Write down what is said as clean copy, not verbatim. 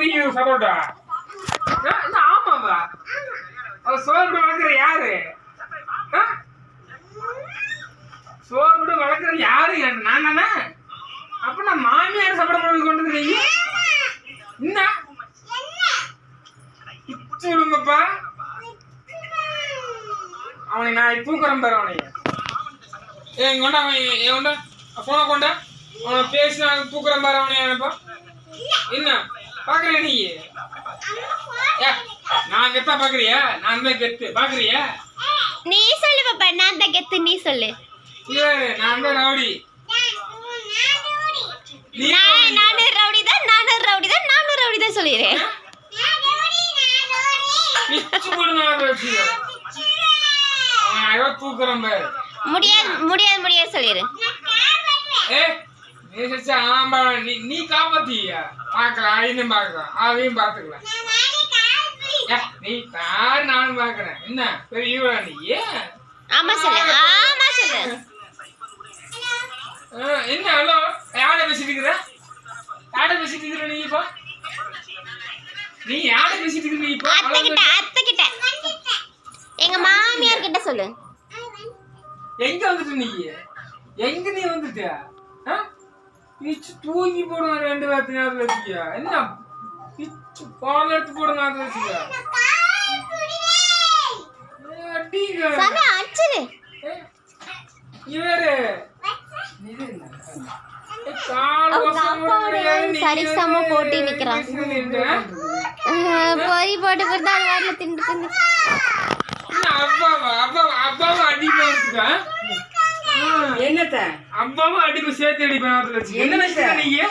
நீங்க சப்போட்டா ஆமாவா சோறு வளர்க்குற யாரு சோறு வளர்க்குற யாரு நான் தானே அப்ப நான் மாமியார் சாப்பிட போய் கொண்டு நீங்க என்ன விடுங்கப்பா அவனை நான் தூக்குறேன் பாரு அவனை ஏன் கொண்டா அவன் என் கொண்டா போனை கொண்டா அவனை பேசி நான் தூக்குறேன் பாரு அவனை எனப்பா என்ன பாக்குறியா நீ நான் கெத்தா பாக்குறியா நான் தான் கெத்து பாக்குறியா நீ சொல்லு பாப்பா நான் தான் கெத்து நீ சொல்லு நான் தான் ரவுடி நானும் ரவுடி தான் சொல்லிடுறேன் பிச்சு போடுங்க அவன் தூக்குறேன் பாரு முடியாது சொல்லிடு நீ காப்பாத்தியா பாக்கலாம் அதையும் பாக்கலாம் அதையும் பாத்துக்கலாம் நீ தாரு நானும் பாக்குறேன் என்ன பெரிய நீ ஆமா சொல்லு என்ன ஹலோ யார பேசிட்டு இருக்கிற நீ இப்போ நீ யார பேசிட்டு இருக்க நீ இப்போ அத்தை கிட்ட எங்க மாமியார் கிட்ட சொல்லு எங்க வந்துட்ட நீ வந்துட்ட பிச்சு தூக்கி போடுவாங்க 2 வாரத்து நேரத்துல வச்சுக்கியா என்ன பிச்சு பால் எடுத்து போடுங்க அதை வச்சுக்கியா இவரு சரிசமா போட்டி நிக்கிறான் பொறி போட்டு கொடுத்தா அது வாட்டில தின்னு அப்பாவும் அடிப்பா இருக்குதா என்னத்த அப்பாவும் அடிப்பு சேர்த்து அடிப்பேன் என்ன நீங்க